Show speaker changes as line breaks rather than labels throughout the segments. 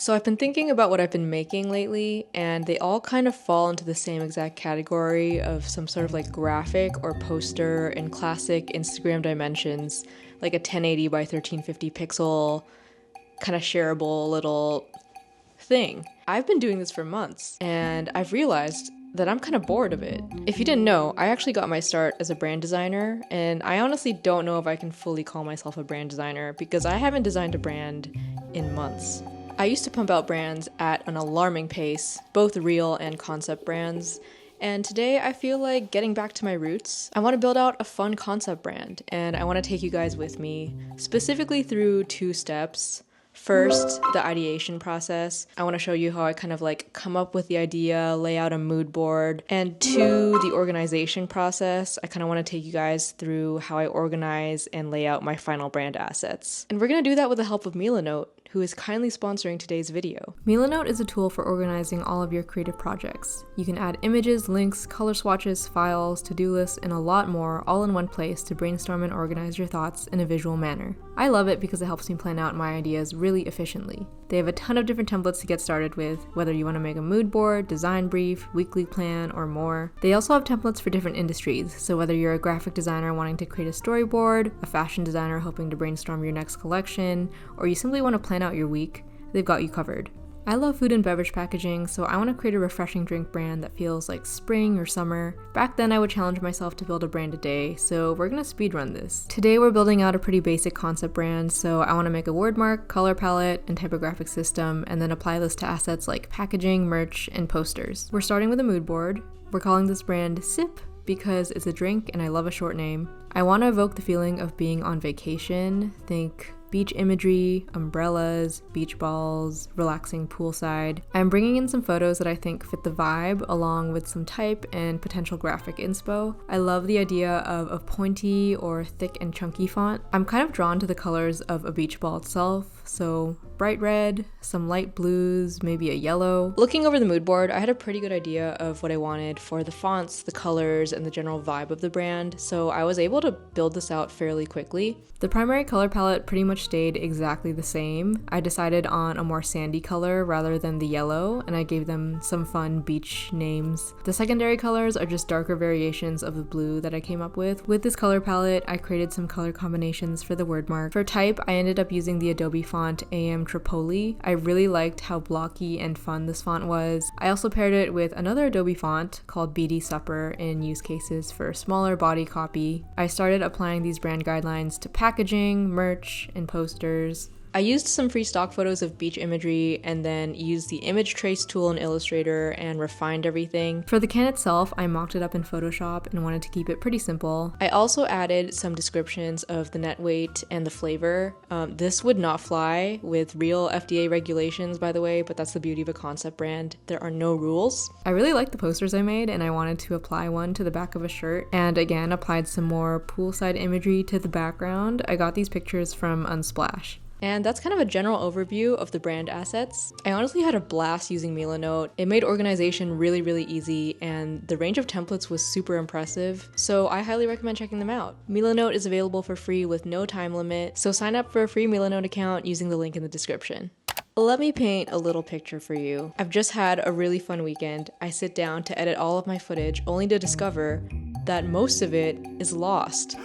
So I've been thinking about what I've been making lately, and they all kind of fall into the same exact category of some sort of like graphic or poster in classic Instagram dimensions, like a 1080 by 1350 pixel kind of shareable little thing. I've been doing this for months, and I've realized that I'm kind of bored of it. If you didn't know, I actually got my start as a brand designer, and I honestly don't know if I can fully call myself a brand designer because I haven't designed a brand in months. I used to pump out brands at an alarming pace, both real and concept brands, and today I feel like getting back to my roots. I want to build out a fun concept brand, and I want to take you guys with me, specifically through 2 steps. First, the ideation process. I want to show you how I kind of like come up with the idea, lay out a mood board. And 2, the organization process. I kind of want to take you guys through how I organize and lay out my final brand assets. And we're going to do that with the help of Milanote, who is kindly sponsoring today's video. Milanote is a tool for organizing all of your creative projects. You can add images, links, color swatches, files, to-do lists, and a lot more all in one place to brainstorm and organize your thoughts in a visual manner. I love it because it helps me plan out my ideas really efficiently. They have a ton of different templates to get started with, whether you want to make a mood board, design brief, weekly plan, or more. They also have templates for different industries, so whether you're a graphic designer wanting to create a storyboard, a fashion designer hoping to brainstorm your next collection, or you simply want to plan out your week, they've got you covered. I love food and beverage packaging, so I want to create a refreshing drink brand that feels like spring or summer. Back then I would challenge myself to build a brand a day, so we're gonna speedrun this. Today we're building out a pretty basic concept brand, so I want to make a word mark, color palette, and typographic system, and then apply this to assets like packaging, merch, and posters. We're starting with a mood board. We're calling this brand Sip because it's a drink and I love a short name. I want to evoke the feeling of being on vacation. Think beach imagery, umbrellas, beach balls, relaxing poolside. I'm bringing in some photos that I think fit the vibe along with some type and potential graphic inspo. I love the idea of a pointy or thick and chunky font. I'm kind of drawn to the colors of a beach ball itself, so bright red, some light blues, maybe a yellow. Looking over the mood board, I had a pretty good idea of what I wanted for the fonts, the colors, and the general vibe of the brand, so I was able to build this out fairly quickly. The primary color palette pretty much stayed exactly the same. I decided on a more sandy color rather than the yellow, and I gave them some fun beach names. The secondary colors are just darker variations of the blue that I came up with. With this color palette, I created some color combinations for the word mark. For type, I ended up using the Adobe font AM Tripoli. I really liked how blocky and fun this font was. I also paired it with another Adobe font called BD Supper in use cases for smaller body copy. I started applying these brand guidelines to packaging, merch, and posters. I used some free stock photos of beach imagery and then used the image trace tool in Illustrator and refined everything. For the can itself, I mocked it up in Photoshop and wanted to keep it pretty simple. I also added some descriptions of the net weight and the flavor. This would not fly with real FDA regulations, by the way, but that's the beauty of a concept brand. There are no rules. I really liked the posters I made, and I wanted to apply one to the back of a shirt, and again applied some more poolside imagery to the background. I got these pictures from Unsplash. And that's kind of a general overview of the brand assets. I honestly had a blast using Milanote. It made organization really, really easy, and the range of templates was super impressive, so I highly recommend checking them out. Milanote is available for free with no time limit, so sign up for a free Milanote account using the link in the description. Let me paint a little picture for you. I've just had a really fun weekend. I sit down to edit all of my footage only to discover that most of it is lost.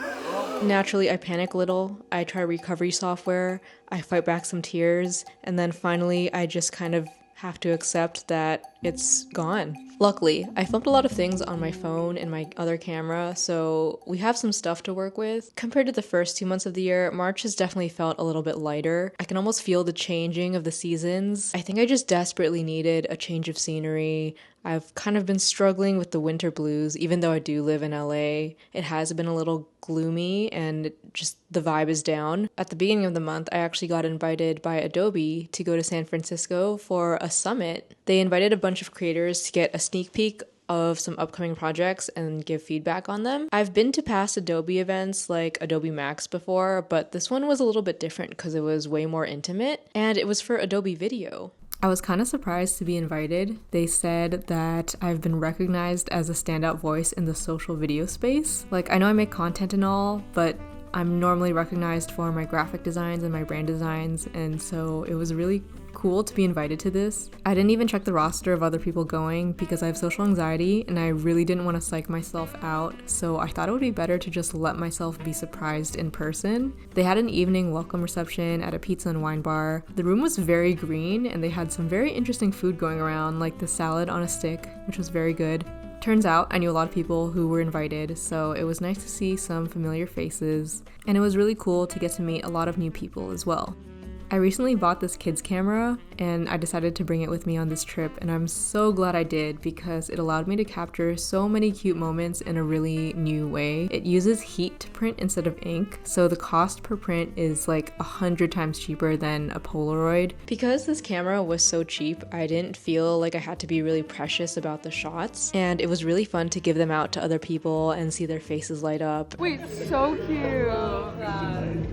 Naturally, I panic a little. I try recovery software, I fight back some tears, and then finally I just kind of have to accept that it's gone. Luckily, I filmed a lot of things on my phone and my other camera, so we have some stuff to work with. Compared to the first 2 months of the year, March has definitely felt a little bit lighter. I can almost feel the changing of the seasons. I think I just desperately needed a change of scenery. I've kind of been struggling with the winter blues, even though I do live in LA. It has been a little gloomy and just the vibe is down. At the beginning of the month, I actually got invited by Adobe to go to San Francisco for a summit. They invited a bunch of creators to get a sneak peek of some upcoming projects and give feedback on them. I've been to past Adobe events like Adobe Max before, but this one was a little bit different because it was way more intimate, and it was for Adobe Video. I was kind of surprised to be invited. They said that I've been recognized as a standout voice in the social video space. Like, I know I make content and all, but I'm normally recognized for my graphic designs and my brand designs, and so it was really cool to be invited to this. I didn't even check the roster of other people going because I have social anxiety and I really didn't want to psych myself out, so I thought it would be better to just let myself be surprised in person. They had an evening welcome reception at a pizza and wine bar. The room was very green and they had some very interesting food going around, like the salad on a stick, which was very good. Turns out I knew a lot of people who were invited, so it was nice to see some familiar faces, and it was really cool to get to meet a lot of new people as well. I recently bought this kids camera and I decided to bring it with me on this trip, and I'm so glad I did because it allowed me to capture so many cute moments in a really new way. It uses heat to print instead of ink, so the cost per print is like 100 times cheaper than a Polaroid. Because this camera was so cheap, I didn't feel like I had to be really precious about the shots, and it was really fun to give them out to other people and see their faces light up.
Wait, so cute!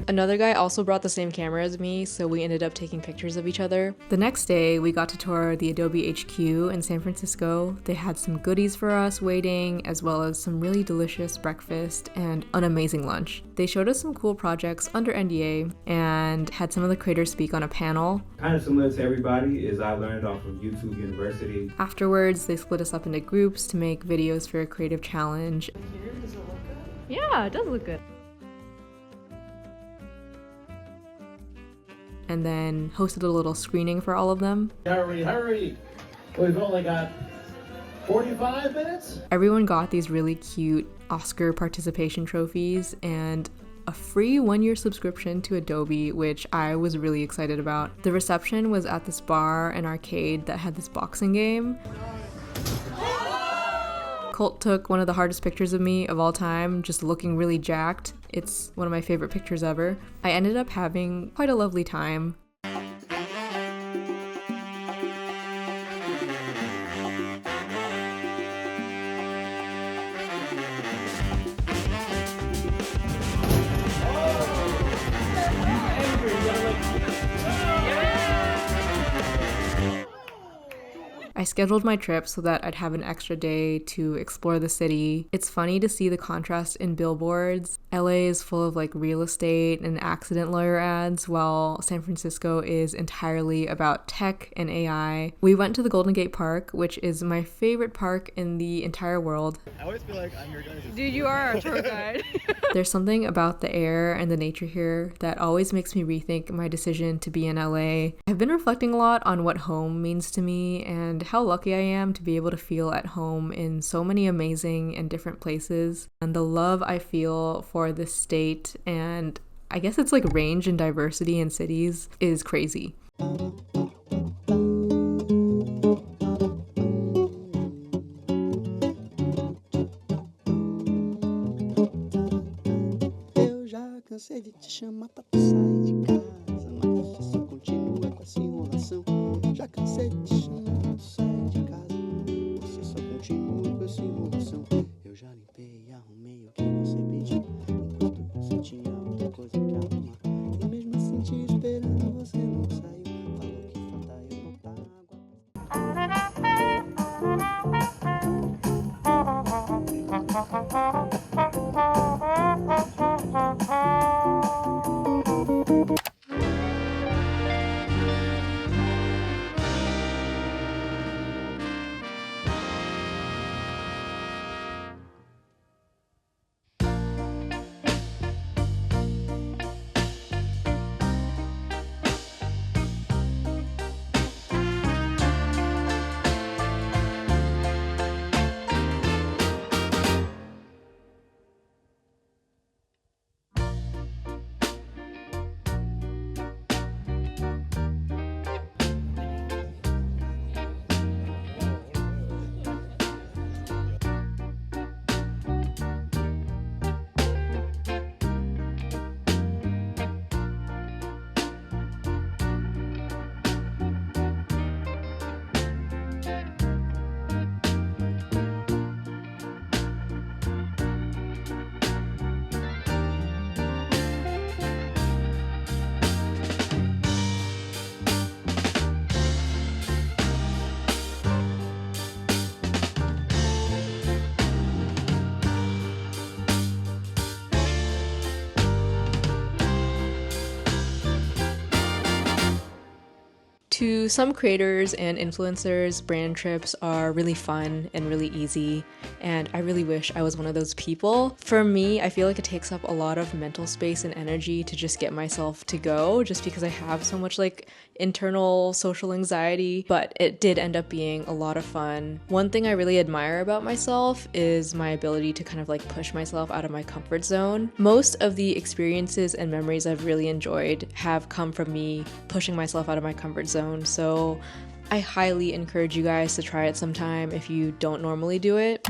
Another guy also brought the same camera as me, so we ended up taking pictures of each other. The next day, we got to tour the Adobe HQ in San Francisco. They had some goodies for us waiting, as well as some really delicious breakfast and an amazing lunch. They showed us some cool projects under NDA and had some of the creators speak on a panel.
Kind of similar to everybody is I learned off of YouTube University.
Afterwards, they split us up into groups to make videos for a creative challenge.
Here, does it look good?
Yeah, it does look good. And then hosted a little screening for all of them.
Hurry! We've only got 45 minutes?
Everyone got these really cute Oscar participation trophies and a free 1-year subscription to Adobe, which I was really excited about. The reception was at this bar and arcade that had this boxing game. Colt took one of the hardest pictures of me of all time, just looking really jacked. It's one of my favorite pictures ever. I ended up having quite a lovely time. I scheduled my trip so that I'd have an extra day to explore the city. It's funny to see the contrast in billboards. LA is full of like real estate and accident lawyer ads, while San Francisco is entirely about tech and AI. We went to the Golden Gate Park, which is my favorite park in the entire world.
I always feel like I'm your guys'.
Dude, you are our tour guide.
There's something about the air and the nature here that always makes me rethink my decision to be in LA. I've been reflecting a lot on what home means to me and how lucky I am to be able to feel at home in so many amazing and different places, and the love I feel for this state, and I guess it's like range and diversity in cities, is crazy.
Eu já cansei de te chamar pra tu sair de casa, mas você só continua com essa enrolação. Já cansei de te chamar pra tu sair de casa, você só continua com essa enrolação. Eu já limpei e arrumei o que você pediu, enquanto você tinha outra coisa que arrumar. E mesmo assim te esperando você não saiu. Falou que falta eu botar
To some creators and influencers, brand trips are really fun and really easy, and I really wish I was one of those people. For me, I feel like it takes up a lot of mental space and energy to just get myself to go, just because I have so much like internal social anxiety, but it did end up being a lot of fun. One thing I really admire about myself is my ability to kind of like push myself out of my comfort zone. Most of the experiences and memories I've really enjoyed have come from me pushing myself out of my comfort zone. So I highly encourage you guys to try it sometime if you don't normally do it.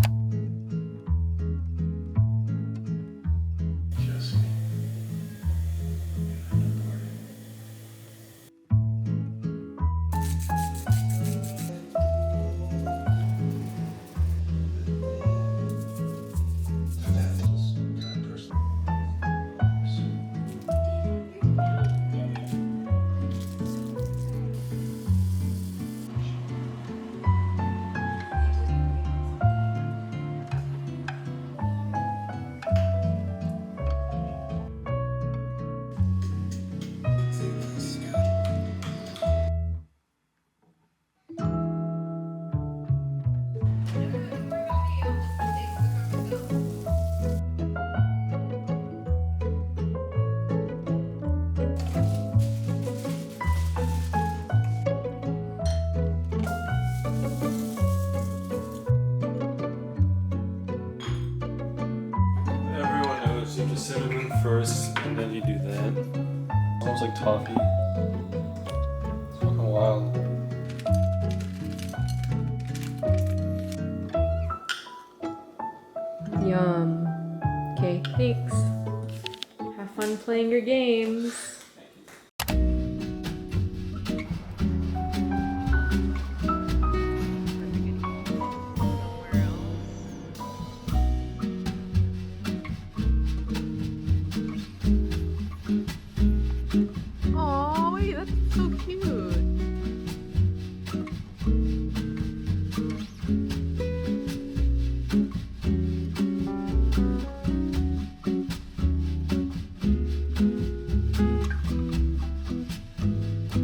Everyone knows you just cinnamon first and then you do that. Smells like toffee. It's fucking wild.
Yum. Okay, thanks. Have fun playing your games.